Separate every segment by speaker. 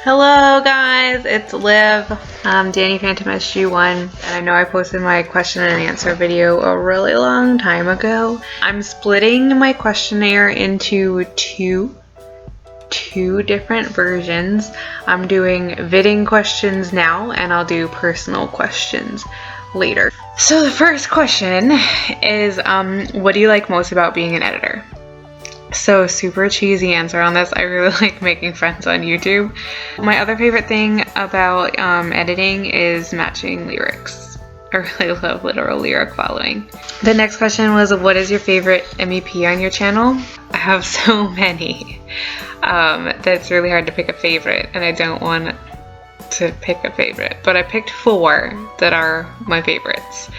Speaker 1: Hello guys, it's Liv, Danny Phantom SG1, and I know I posted my question and answer video a really long time ago. I'm splitting my questionnaire into two different versions. I'm doing Vidding Questions now, and I'll do personal questions later. So the first question is, what do you like most about being an editor? So super cheesy answer on this. I really like making friends on YouTube. My other favorite thing about editing is matching lyrics. I really love literal lyric following. The next question was, what is your favorite MEP on your channel? I have so many. That's really hard to pick a favorite, and I don't want to pick a favorite, but I picked 4 that are my favorites.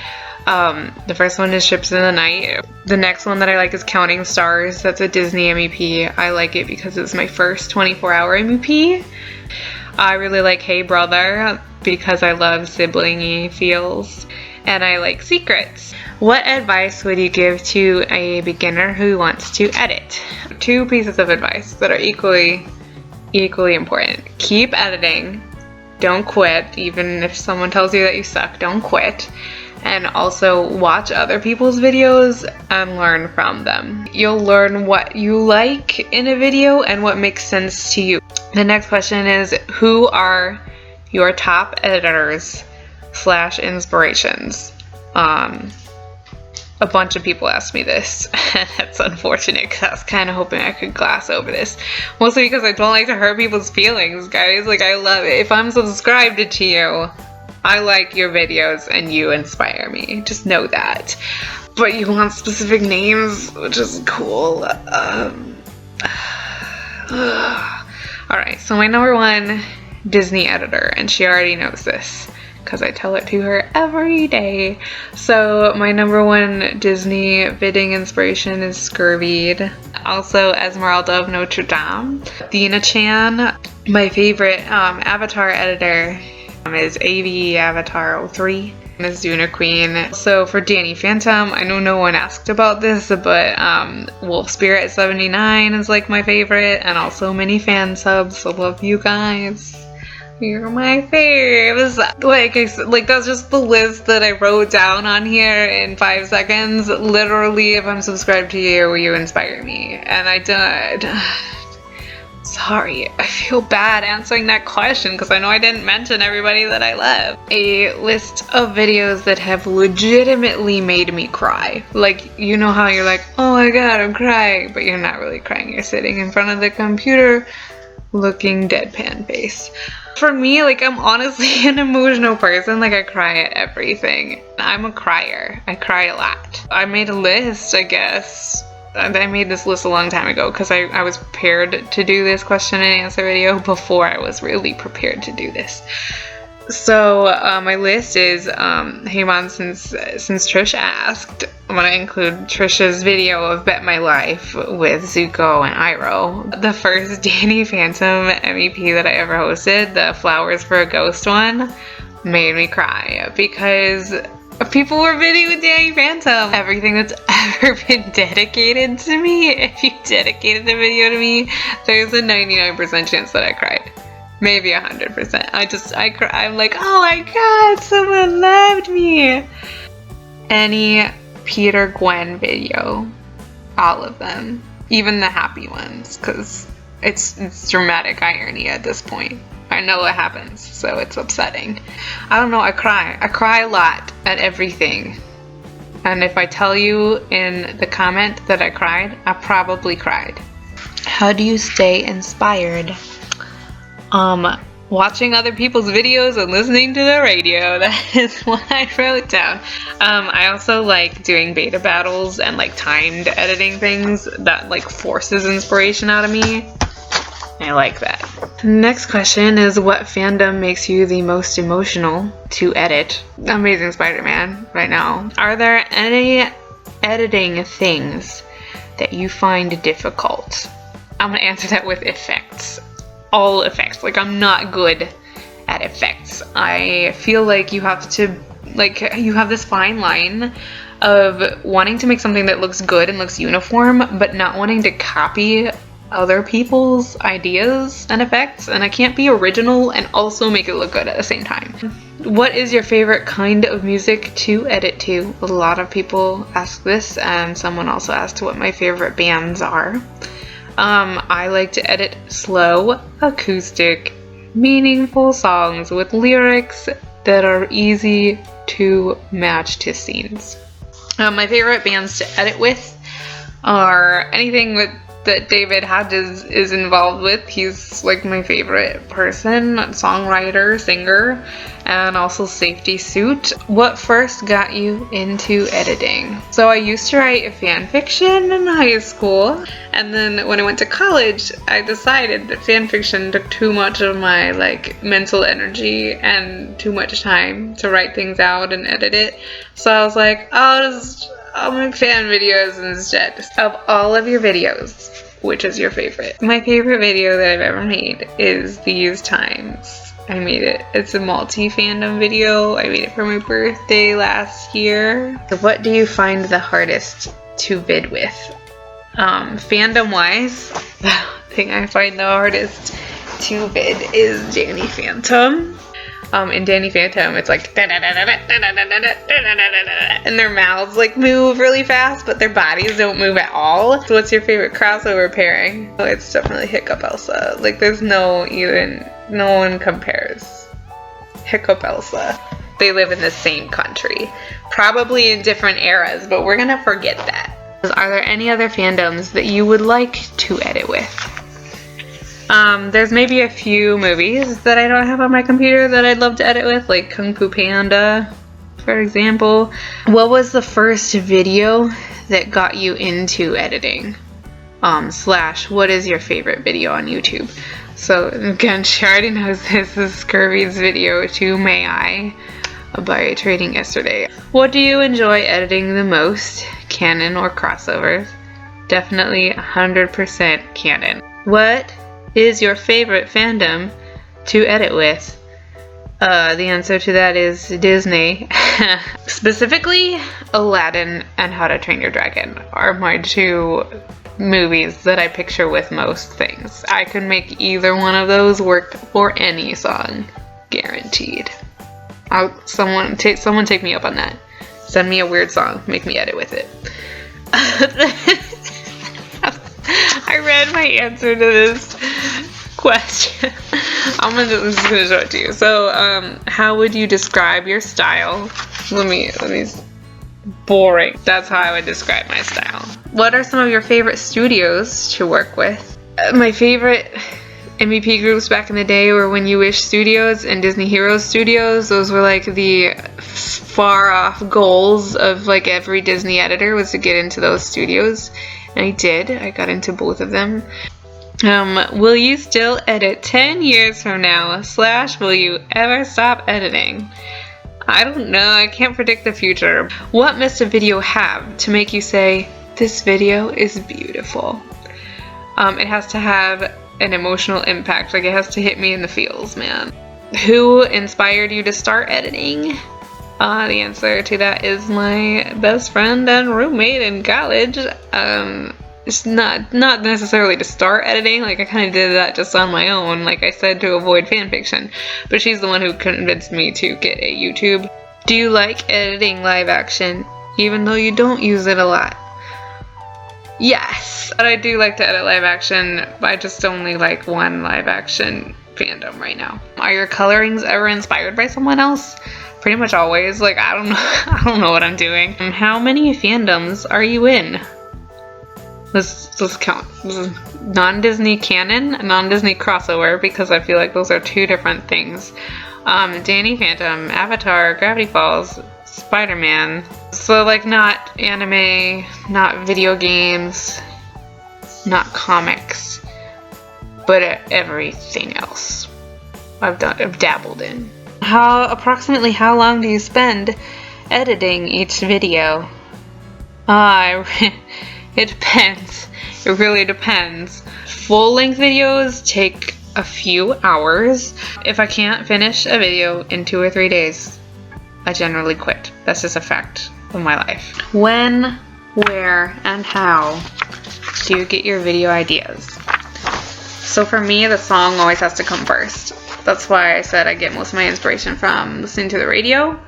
Speaker 1: The first one is Ships in the Night. The next one that I like is Counting Stars. That's a Disney MEP. I like it because it's my first 24-hour MEP. I really like Hey Brother because I love sibling-y feels. And I like Secrets. What advice would you give to a beginner who wants to edit? 2 pieces of advice that are equally important. Keep editing. Don't quit. Even if someone tells you that you suck, don't quit. And also watch other people's videos and learn from them. You'll learn what you like in a video and what makes sense to you. The next question is, who are your top editors / inspirations? A bunch of people asked me this, and that's unfortunate because I was kind of hoping I could gloss over this. Mostly because I don't like to hurt people's feelings, guys. Like, I love it. If I'm subscribed to you, I like your videos and you inspire me. Just know that. But you want specific names, which is cool. Alright, so my number 1 Disney editor, and she already knows this because I tell it to her every day. So my number 1 Disney Vidding inspiration is Scurvied. Also Esmeralda of Notre Dame. Dina-chan. My favorite Avatar editor is AV Avatar 03. Miss Duna Queen. So for Danny Phantom, I know no one asked about this, but Wolf Spirit 79 is like my favorite, and also many fan subs. I love you guys. You're my faves. Like that's just the list that I wrote down on here in 5 seconds. Literally, if I'm subscribed to you, you inspire me, and I don't. Sorry, I feel bad answering that question because I know I didn't mention everybody that I love. A list of videos that have legitimately made me cry. Like, you know how you're like, oh my god, I'm crying, but you're not really crying. You're sitting in front of the computer looking deadpan face. For me, like, I'm honestly an emotional person. Like, I cry at everything. I'm a crier. I cry a lot. I made a list, I guess. I made this list a long time ago because I was prepared to do this question and answer video before I was really prepared to do this. So my list is, hey Mom, since Trish asked, I'm going to include Trisha's video of Bet My Life with Zuko and Iroh. The first Danny Phantom MEP that I ever hosted, the Flowers for a Ghost one, made me cry because people were bidding with Danny Phantom. Everything that's ever been dedicated to me, if you dedicated a video to me, there's a 99% chance that I cried. Maybe 100%. I'm like, oh my god, someone loved me. Any Peter Gwen video. All of them. Even the happy ones, because it's dramatic irony at this point. I know what happens, so it's upsetting. I don't know, I cry. I cry a lot at everything. And if I tell you in the comment that I cried, I probably cried. How do you stay inspired? Watching other people's videos and listening to the radio. That is what I wrote down. I also like doing beta battles and like timed editing things that like forces inspiration out of me. I like that. Next question is, what fandom makes you the most emotional to edit? Amazing Spider-Man right now. Are there any editing things that you find difficult? I'm gonna answer that with effects. All effects. Like, I'm not good at effects. I feel like you have to, like, you have this fine line of wanting to make something that looks good and looks uniform, but not wanting to copy other people's ideas and effects, and I can't be original and also make it look good at the same time. What is your favorite kind of music to edit to? A lot of people ask this, and someone also asked what my favorite bands are. I like to edit slow, acoustic, meaningful songs with lyrics that are easy to match to scenes. My favorite bands to edit with are anything that David Hodges is involved with. He's like my favorite person, songwriter, singer, and also Safety Suit. What first got you into editing? So I used to write fan fiction in high school, and then when I went to college, I decided that fan fiction took too much of my like mental energy and too much time to write things out and edit it. So I was like, I'll make fan videos instead. Of all of your videos, which is your favorite? My favorite video that I've ever made is These Times. I made it. It's a multi-fandom video. I made it for my birthday last year. What do you find the hardest to vid with? Fandom wise, the thing I find the hardest to vid is Danny Phantom. In Danny Phantom, it's like and their mouths like move really fast, but their bodies don't move at all. So what's your favorite crossover pairing? Oh, it's definitely Hiccup Elsa. Like there's no one compares. Hiccup Elsa. They live in the same country, probably in different eras, but we're gonna forget that. Are there any other fandoms that you would like to edit with? There's maybe a few movies that I don't have on my computer that I'd love to edit with, like Kung Fu Panda, for example. What was the first video that got you into editing? / what is your favorite video on YouTube? So again, she already knows this is Kirby's video to May I by Trading Yesterday. What do you enjoy editing the most? Canon or crossovers? Definitely 100% canon. What is your favorite fandom to edit with? The answer to that is Disney. Specifically, Aladdin and How to Train Your Dragon are my two movies that I picture with most things. I could make either one of those work for any song, guaranteed. Someone take me up on that. Send me a weird song, make me edit with it. I read my answer to this question. I'm just gonna show it to you. So, how would you describe your style? Let me. Boring. That's how I would describe my style. What are some of your favorite studios to work with? My favorite MVP groups back in the day were When You Wish Studios and Disney Heroes Studios. Those were like the far off goals of like every Disney editor, was to get into those studios. And I did. I got into both of them. Will you still edit 10 years from now? / will you ever stop editing? I don't know. I can't predict the future. What must a video have to make you say, this video is beautiful? It has to have an emotional impact. Like it has to hit me in the feels, man. Who inspired you to start editing? The answer to that is my best friend and roommate in college. It's not necessarily to start editing, like I kind of did that just on my own, like I said, to avoid fanfiction, but she's the one who convinced me to get a YouTube. Do you like editing live action, even though you don't use it a lot? Yes, and I do like to edit live action, but I just only like one live action fandom right now. Are your colorings ever inspired by someone else? Pretty much always. Like I don't know what I'm doing. How many fandoms are you in? Let's count. This is non-Disney canon, non-Disney crossover, because I feel like those are two different things. Danny Phantom, Avatar, Gravity Falls, Spider-Man. So like not anime, not video games, not comics, but everything else I've dabbled in. Approximately how long do you spend editing each video? It depends. It really depends. Full-length videos take a few hours. If I can't finish a video in 2 or 3 days, I generally quit. That's just a fact of my life. When, where, and how do you get your video ideas? So for me, the song always has to come first. That's why I said I get most of my inspiration from listening to the radio.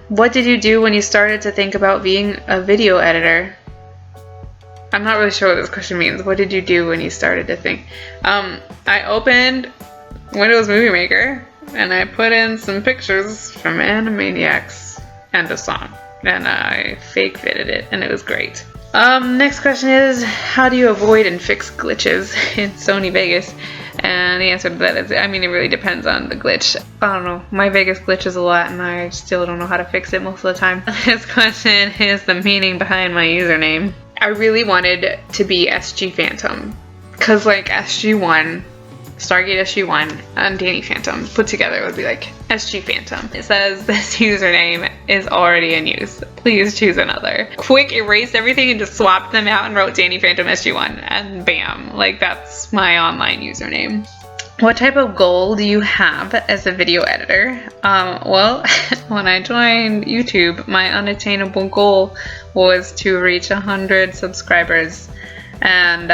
Speaker 1: What did you do when you started to think about being a video editor? I'm not really sure what this question means. What did you do when you started to think? I opened Windows Movie Maker and I put in some pictures from Animaniacs and a song. And I fake fitted it and it was great. Next question is, how do you avoid and fix glitches in Sony Vegas? And the answer to that is, I mean, it really depends on the glitch. I don't know. My Vegas glitches a lot and I still don't know how to fix it most of the time. This question is the meaning behind my username. I really wanted to be SG Phantom. Because like SG1, Stargate SG1, and Danny Phantom put together would be like SG Phantom. It says this username is already in use. Please choose another. Quick erased everything and just swapped them out and wrote Danny Phantom SG1 and bam, like that's my online username. What type of goal do you have as a video editor? Well, when I joined YouTube, my unattainable goal was to reach 100 subscribers. And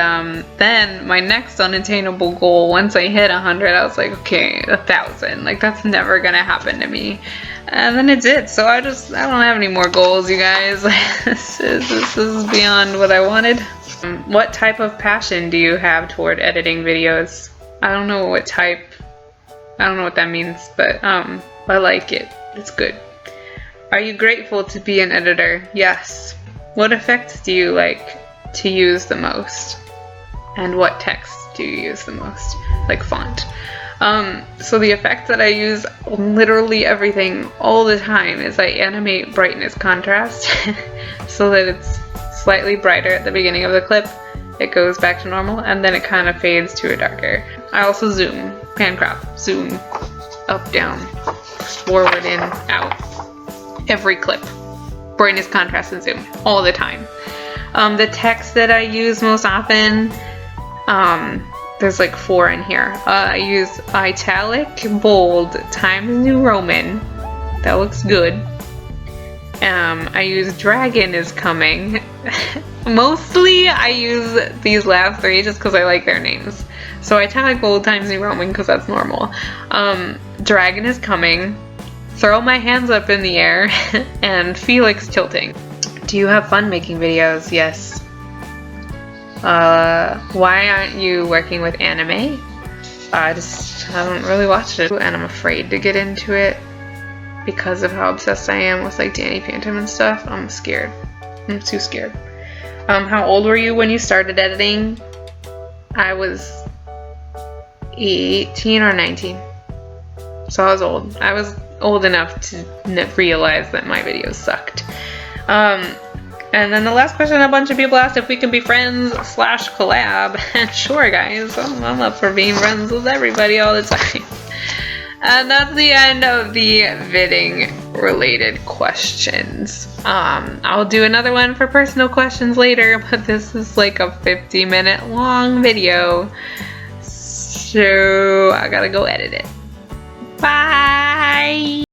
Speaker 1: then my next unattainable goal, once I hit 100, I was like, okay, 1,000. Like, that's never gonna happen to me. And then it did. So I don't have any more goals, you guys. This is beyond what I wanted. What type of passion do you have toward editing videos? I don't know what type. I don't know what that means, but I like it. It's good. Are you grateful to be an editor? Yes. What effects do you like to use the most? And what text do you use the most? Like font. So the effect that I use literally everything all the time is I animate brightness contrast so that it's slightly brighter at the beginning of the clip. It goes back to normal and then it kind of fades to a darker. I also zoom, pan crop, zoom, up, down, forward, in, out. Every clip. Brightness, contrast, and zoom all the time. The text that I use most often, there's like 4 in here. I use italic, bold, Times New Roman. That looks good. I use Dragon is Coming. Mostly I use these last 3 just because I like their names. So italic, bold, Times New Roman because that's normal. Dragon is Coming. Throw my hands up in the air. And Felix tilting. Do you have fun making videos? Yes. Why aren't you working with anime? I haven't really watched it and I'm afraid to get into it because of how obsessed I am with like Danny Phantom and stuff. I'm scared. I'm too scared. How old were you when you started editing? I was 18 or 19. So I was old. I was old enough to realize that my videos sucked. And then the last question, a bunch of people asked if we can be friends / collab. Sure, guys, I'm up for being friends with everybody all the time. And that's the end of the Vidding related questions. I'll do another one for personal questions later, but this is like a 50-minute long video. So I gotta go edit it. Bye!